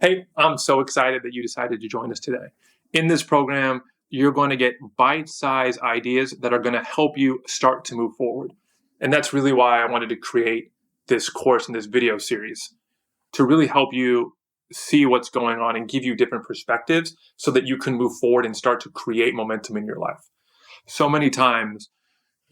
Hey, I'm so excited that you decided to join us today. In this program, you're going to get bite-sized ideas that are going to help you start to move forward. And that's really why I wanted to create this course and this video series to really help you see what's going on and give you different perspectives so that you can move forward and start to create momentum in your life. So many times,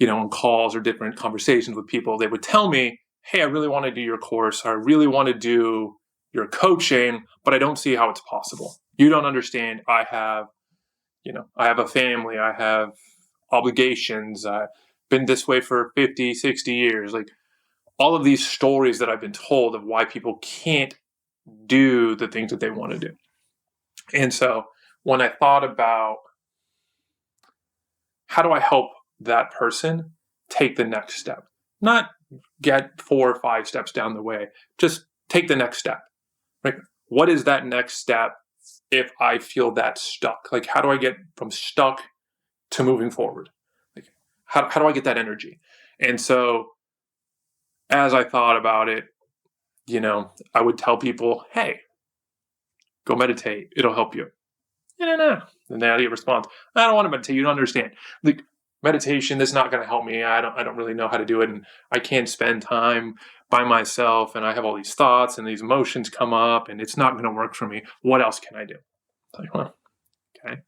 on calls or different conversations with people, they would tell me, hey, I really want to do your course, or I really want to do your coaching, but I don't see how it's possible. You don't understand. I have a family, I have obligations, I've been this way for 50, 60 years. Like all of these stories that I've been told of why people can't do the things that they want to do. And so when I thought about how do I help that person take the next step, not get 4 or 5 steps down the way, just take the next step. Right? What is that next step if I feel that stuck? Like, how do I get from stuck to moving forward? Like, how do I get that energy? And so as I thought about it, I would tell people, hey, go meditate. It'll help you. No. And then I get a response, I don't want to meditate. You don't understand. Like, meditation, that's not going to help me. I don't really know how to do it. And I can't spend time by myself. And I have all these thoughts and these emotions come up and it's not going to work for me. What else can I do? Like, well, okay.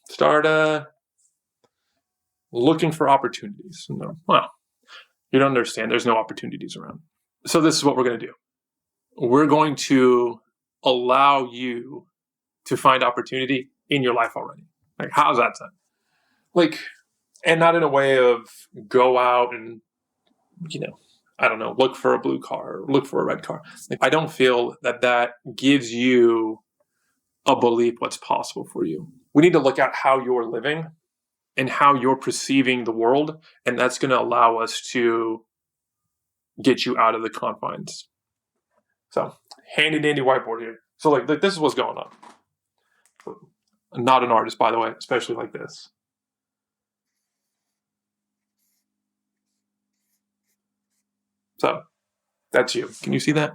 Start looking for opportunities. No, well, you don't understand. There's no opportunities around. So this is what we're going to do. We're going to allow you to find opportunity in your life already. Like, how's that sound? Like, and not in a way of go out and, look for a blue car or look for a red car. Like, I don't feel that gives you a belief what's possible for you. We need to look at how you're living and how you're perceiving the world, and that's going to allow us to get you out of the confines. So, handy dandy whiteboard here. So, like this is what's going on. I'm not an artist, by the way, especially like this. So, that's you. Can you see that?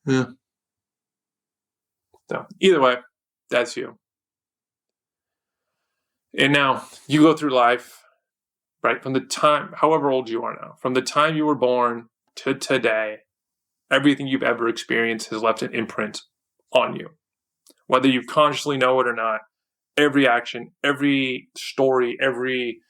Yeah. So, either way, that's you. And now you go through life, right? From the time, however old you are now, from the time you were born to today, everything you've ever experienced has left an imprint on you. Whether you consciously know it or not, every action, every story, every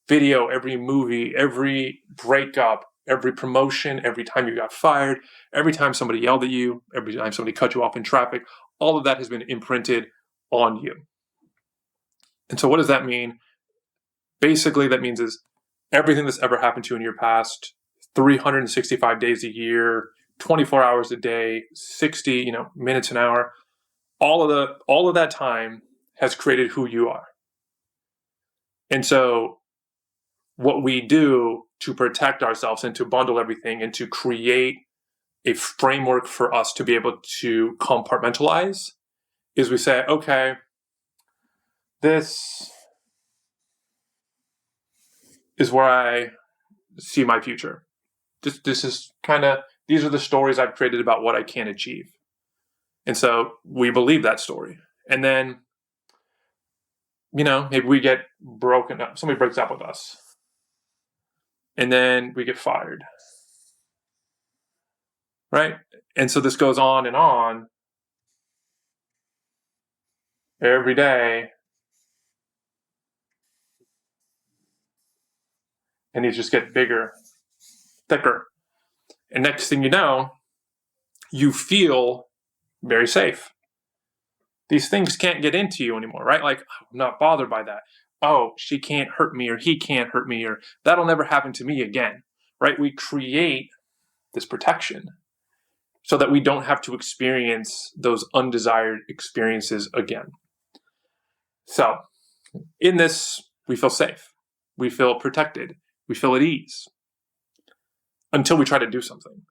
video, every movie, every breakup, every promotion, every time you got fired, every time somebody yelled at you, every time somebody cut you off in traffic, all of that has been imprinted on you. And so what does that mean? Basically, that means is everything that's ever happened to you in your past, 365 days a year, 24 hours a day, 60, minutes an hour, all of that time has created who you are. And so what we do to protect ourselves and to bundle everything and to create a framework for us to be able to compartmentalize is we say, okay, this is where I see my future. This is these are the stories I've created about what I can achieve. And so we believe that story. And then, maybe we get broken up. Somebody breaks up with us. And then we get fired. Right? And so this goes on and on every day. And these just get bigger, thicker. And next thing you know, you feel very safe. These things can't get into you anymore, right? Like, I'm not bothered by that. Oh, she can't hurt me, or he can't hurt me, or that'll never happen to me again, right? We create this protection so that we don't have to experience those undesired experiences again. So in this, we feel safe. We feel protected. We feel at ease until we try to do something.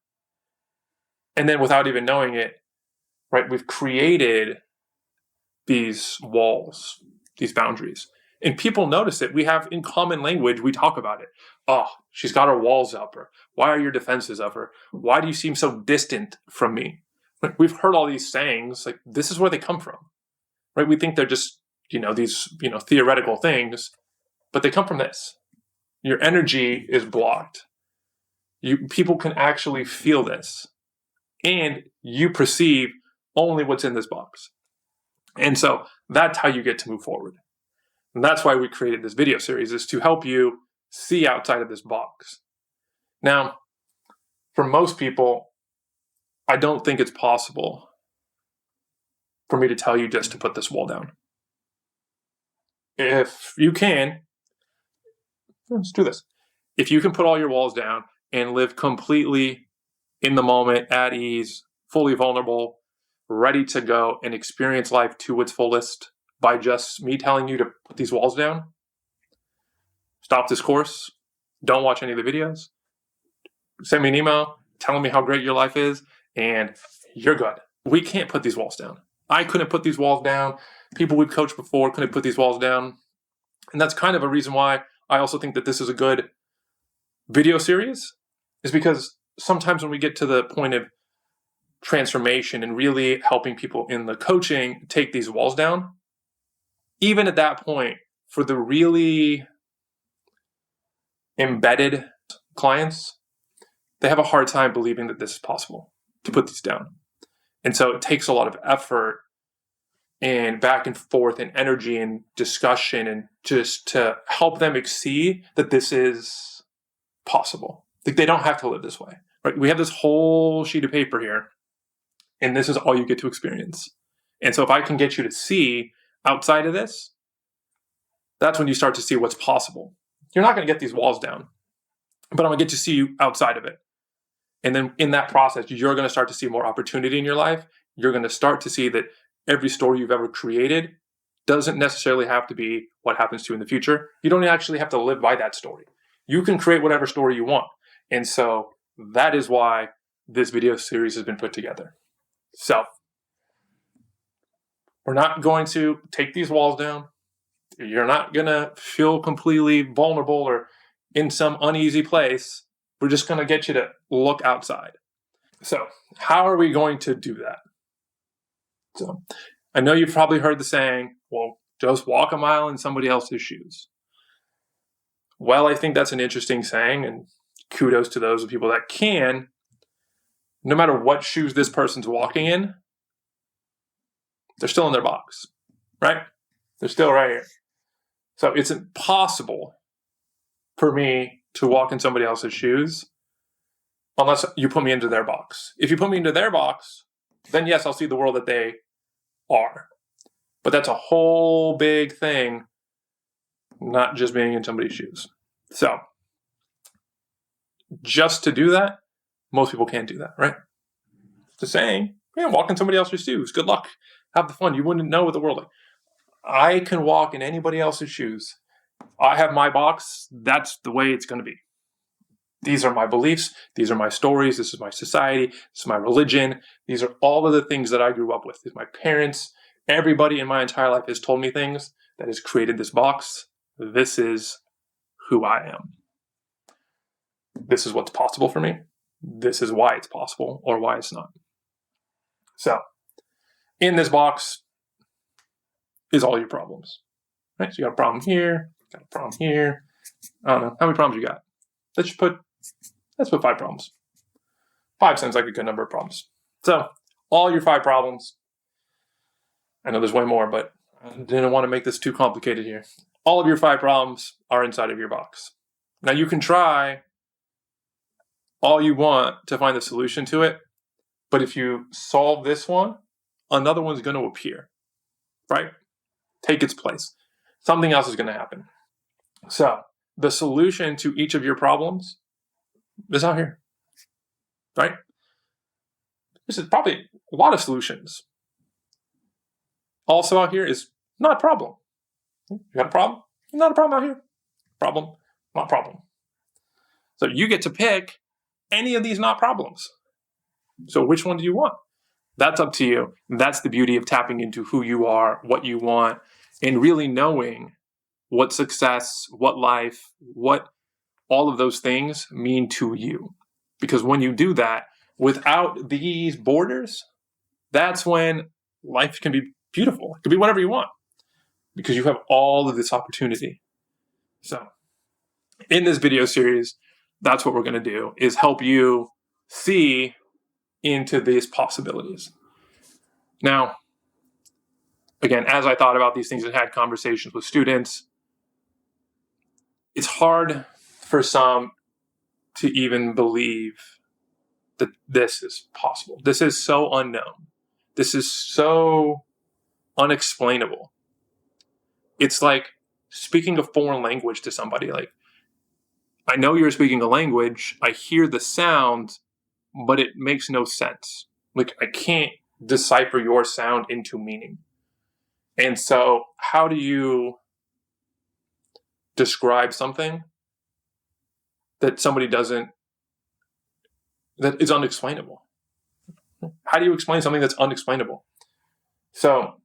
And then without even knowing it, right, we've created these walls, these boundaries. And people notice it. We have in common language, we talk about it. Oh, she's got her walls up. Or why are your defenses up? Or why do you seem so distant from me? Like, we've heard all these sayings. Like, this is where they come from, right? We think they're just, these, theoretical things, but they come from this. Your energy is blocked. People can actually feel this. And you perceive only what's in this box. And so that's how you get to move forward. And that's why we created this video series, is to help you see outside of this box. Now, for most people, I don't think it's possible for me to tell you just to put this wall down. If you can, let's do this. If you can put all your walls down and live completely in the moment, at ease, fully vulnerable, ready to go and experience life to its fullest by just me telling you to put these walls down, stop this course, don't watch any of the videos, send me an email telling me how great your life is, and you're good. We can't put these walls down. I couldn't put these walls down. People we've coached before couldn't put these walls down. And that's kind of a reason why I also think that this is a good video series, is because sometimes when we get to the point of transformation and really helping people in the coaching take these walls down, even at that point, for the really embedded clients, they have a hard time believing that this is possible to put these down. And so it takes a lot of effort and back and forth and energy and discussion, and just to help them see that this is possible. Like, they don't have to live this way, right? We have this whole sheet of paper here, and this is all you get to experience. And so if I can get you to see outside of this, that's when you start to see what's possible. You're not going to get these walls down, but I'm going to get to see you outside of it. And then in that process, you're going to start to see more opportunity in your life. You're going to start to see that every story you've ever created doesn't necessarily have to be what happens to you in the future. You don't actually have to live by that story. You can create whatever story you want. And so that is why this video series has been put together. So we're not going to take these walls down. You're not going to feel completely vulnerable or in some uneasy place. We're just going to get you to look outside. So how are we going to do that? So I know you've probably heard the saying, well, just walk a mile in somebody else's shoes. Well, I think that's an interesting saying, and kudos to those people that can. No matter what shoes this person's walking in, they're still in their box, right? They're still right here. So it's impossible for me to walk in somebody else's shoes unless you put me into their box. If you put me into their box, then yes, I'll see the world that they are. But that's a whole big thing, not just being in somebody's shoes. So just to do that, most people can't do that, right? It's a saying, walk in somebody else's shoes. Good luck. Have the fun. You wouldn't know what the world like. I can walk in anybody else's shoes. I have my box. That's the way it's going to be. These are my beliefs. These are my stories. This is my society. This is my religion. These are all of the things that I grew up with. These are my parents. Everybody in my entire life has told me things that has created this box. This is who I am. This is what's possible for me. This is why it's possible or why it's not. So in this box is all your problems. Right? So you got a problem here, got a problem here. I don't know. How many problems you got? Let's put 5 problems. 5 sounds like a good number of problems. So all your 5 problems. I know there's way more, but I didn't want to make this too complicated here. All of your 5 problems are inside of your box. Now you can try all you want to find the solution to it, but if you solve this one, another one's going to appear, right? Take its place. Something else is going to happen. So the solution to each of your problems is out here, right? This is probably a lot of solutions. Also out here is not a problem. You got a problem? Not a problem out here. Problem, not problem. So you get to pick any of these not problems. So which one do you want? That's up to you. That's the beauty of tapping into who you are, what you want, and really knowing what success, what life, what all of those things mean to you. Because when you do that, without these borders, that's when life can be beautiful. It can be whatever you want because you have all of this opportunity. So in this video series, that's what we're going to do, is help you see into these possibilities. Now, again, as I thought about these things and had conversations with students, it's hard for some to even believe that this is possible. This is so unknown. This is so unexplainable. It's like speaking a foreign language to somebody. Like, I know you're speaking a language, I hear the sound, but it makes no sense. Like, I can't decipher your sound into meaning. And so how do you describe something that somebody doesn't, that is unexplainable? How do you explain something that's unexplainable? So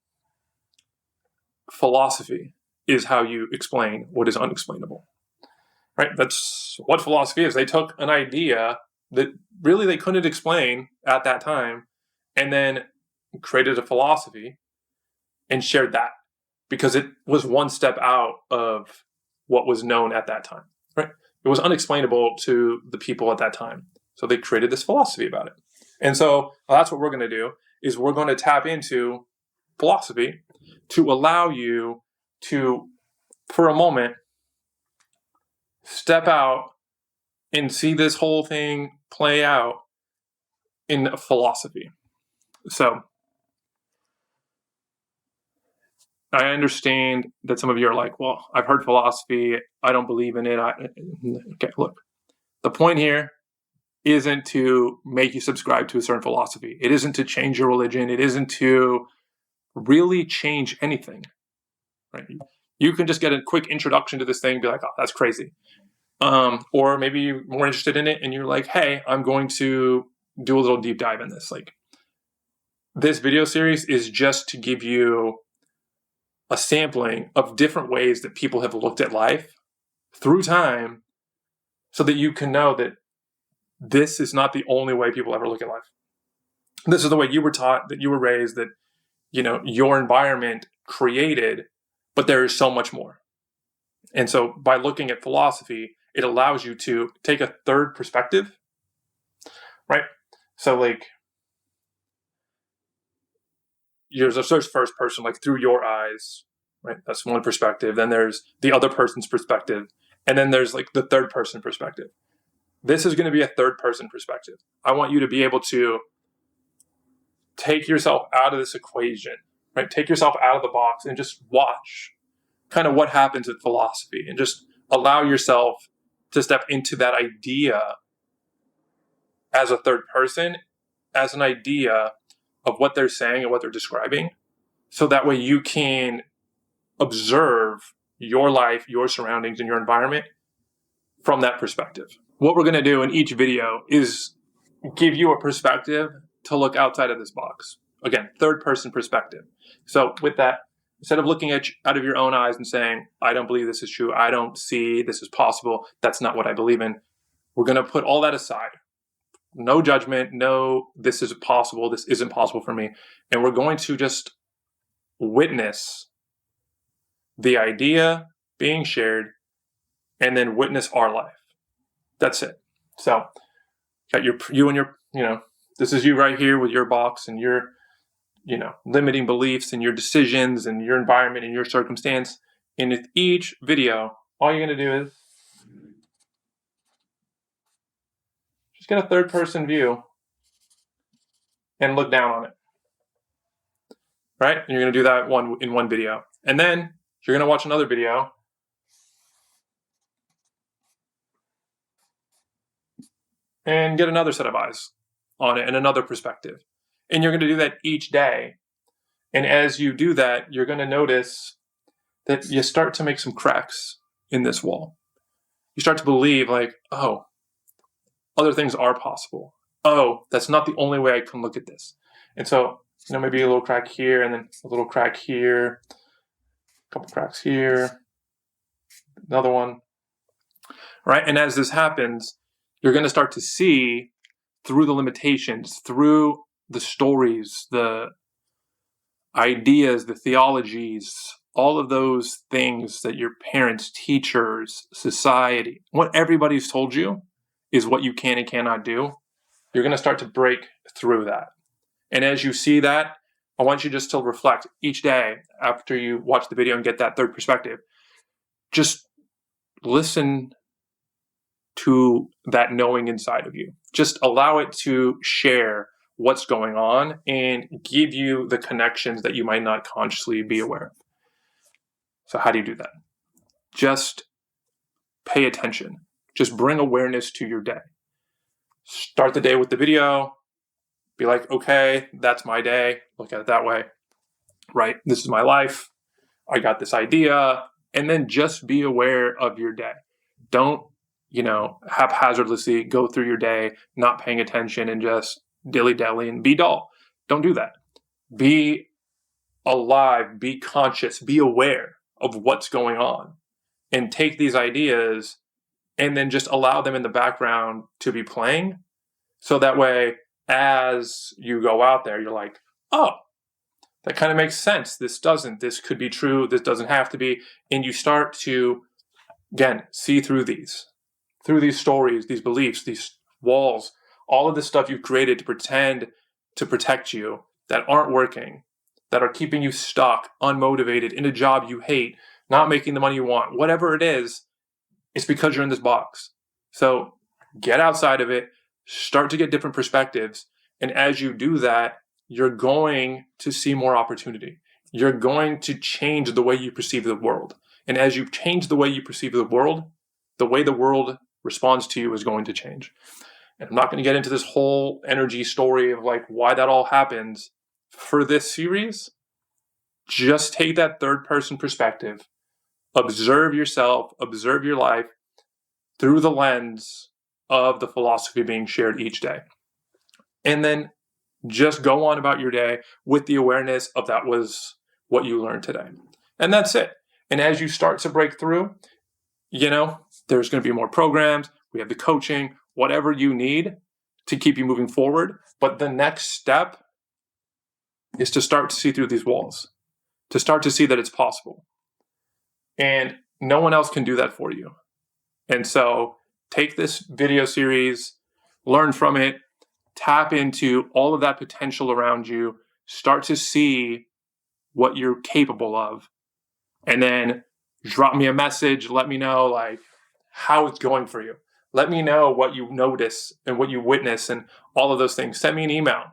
philosophy is how you explain what is unexplainable, right? That's what philosophy is. They took an idea that really they couldn't explain at that time and then created a philosophy and shared that because it was one step out of what was known at that time, right? It was unexplainable to the people at that time. So they created this philosophy about it. And so that's what we're going to do, is we're going to tap into philosophy to allow you to, for a moment, step out and see this whole thing play out in philosophy. So I understand that some of you are like, well, I've heard philosophy, I don't believe in it. Okay, look, the point here isn't to make you subscribe to a certain philosophy. It isn't to change your religion. It isn't to really change anything, right? You can just get a quick introduction to this thing and be like, oh, that's crazy. Or maybe you're more interested in it and you're like, hey, I'm going to do a little deep dive in this. Like, this video series is just to give you a sampling of different ways that people have looked at life through time so that you can know that this is not the only way people ever look at life. This is the way you were taught, that you were raised, that, you know, your environment created, but there is so much more. And so by looking at philosophy, it allows you to take a third perspective, right? So like, there's a first person, like through your eyes, right? That's one perspective. Then there's the other person's perspective. And then there's like the third person perspective. This is going to be a third person perspective. I want you to be able to take yourself out of this equation, right? Take yourself out of the box and just watch kind of what happens with philosophy and just allow yourself to step into that idea as a third person, as an idea of what they're saying and what they're describing. So that way you can observe your life, your surroundings, and your environment from that perspective. What we're going to do in each video is give you a perspective to look outside of this box. Again, third person perspective. So with that, instead of looking at out of your own eyes and saying, I don't believe this is true, I don't see this is possible, that's not what I believe in, we're going to put all that aside. No judgment, no, this is possible, this isn't possible for me. And we're going to just witness the idea being shared and then witness our life. That's it. So, got you and your, this is you right here with your box and your, limiting beliefs and your decisions and your environment and your circumstance. And with each video, all you're going to do is just get a third person view and look down on it. Right? And you're going to do that in one video. And then you're going to watch another video and get another set of eyes on it and another perspective. And you're going to do that each day. And as you do that, you're going to notice that you start to make some cracks in this wall. You start to believe like, oh, other things are possible. Oh, that's not the only way I can look at this. And so, maybe a little crack here and then a little crack here, a couple cracks here, another one, right? And as this happens, you're going to start to see through the limitations, through the stories, the ideas, the theologies, all of those things that your parents, teachers, society, what everybody's told you is what you can and cannot do. You're going to start to break through that. And as you see that, I want you just to reflect each day after you watch the video and get that third perspective. Just listen to that knowing inside of you. Just allow it to share what's going on and give you the connections that you might not consciously be aware of. So how do you do that? Just pay attention. Just bring awareness to your day. Start the day with the video. Be like, okay, that's my day. Look at it that way, right? This is my life. I got this idea. And then just be aware of your day. Don't, haphazardly go through your day, not paying attention and just dilly-dally and be dull. Don't do that. Be alive, be conscious, be aware of what's going on, and take these ideas and then just allow them in the background to be playing. So that way, as you go out there, you're like, oh, that kind of makes sense. This doesn't. This could be true. This doesn't have to be. And you start to, again, see through these stories, these beliefs, these walls, all of this stuff you've created to pretend to protect you that aren't working, that are keeping you stuck, unmotivated, in a job you hate, not making the money you want, whatever it is, it's because you're in this box. So get outside of it, start to get different perspectives. And as you do that, you're going to see more opportunity. You're going to change the way you perceive the world. And as you change the way you perceive the way the world responds to you is going to change. And I'm not going to get into this whole energy story of like why that all happens for this series. Just take that third person perspective, observe yourself, observe your life through the lens of the philosophy being shared each day. And then just go on about your day with the awareness of that was what you learned today. And that's it. And as you start to break through, there's going to be more programs. We have the coaching, whatever you need to keep you moving forward. But the next step is to start to see through these walls, to start to see that it's possible. And no one else can do that for you. And so take this video series, learn from it, tap into all of that potential around you, start to see what you're capable of, and then drop me a message. Let me know how it's going for you. Let me know what you notice and what you witness and all of those things. Send me an email.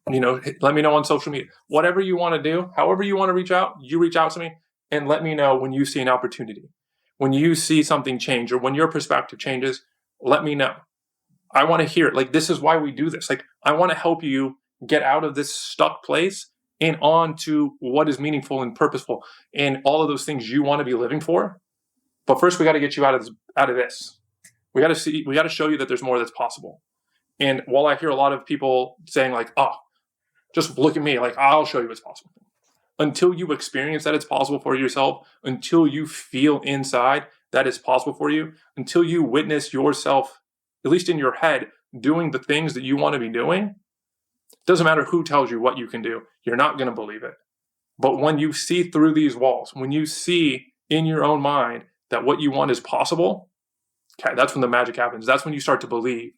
Let me know on social media. Whatever you want to do, however you want to reach out, you reach out to me and let me know when you see an opportunity. When you see something change or when your perspective changes, let me know. I want to hear it. This is why we do this. I want to help you get out of this stuck place and on to what is meaningful and purposeful and all of those things you want to be living for. But first, we got to get you out of this. We got to show you that there's more that's possible. And while I hear a lot of people saying just look at me, I'll show you what's possible. Until you experience that it's possible for yourself, until you feel inside that it's possible for you, until you witness yourself, at least in your head, doing the things that you want to be doing, it doesn't matter who tells you what you can do. You're not going to believe it. But when you see through these walls, when you see in your own mind that what you want is possible, okay, that's when the magic happens. That's when you start to believe.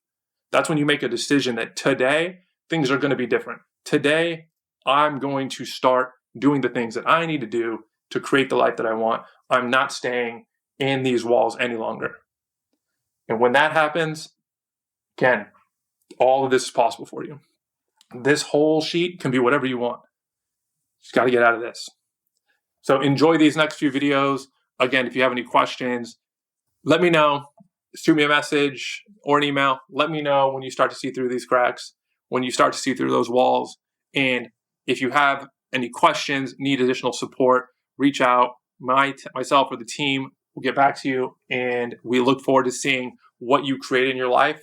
That's when you make a decision that today, things are going to be different. Today, I'm going to start doing the things that I need to do to create the life that I want. I'm not staying in these walls any longer. And when that happens, again, all of this is possible for you. This whole sheet can be whatever you want. Just got to get out of this. So enjoy these next few videos. Again, if you have any questions, let me know. Shoot me a message or an email. Let me know when you start to see through these cracks, when you start to see through those walls. And if you have any questions, need additional support, reach out. Myself or the team will get back to you. And we look forward to seeing what you create in your life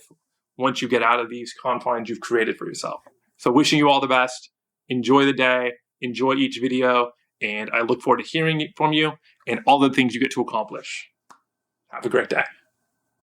once you get out of these confines you've created for yourself. So wishing you all the best. Enjoy the day. Enjoy each video. And I look forward to hearing from you and all the things you get to accomplish. Have a great day.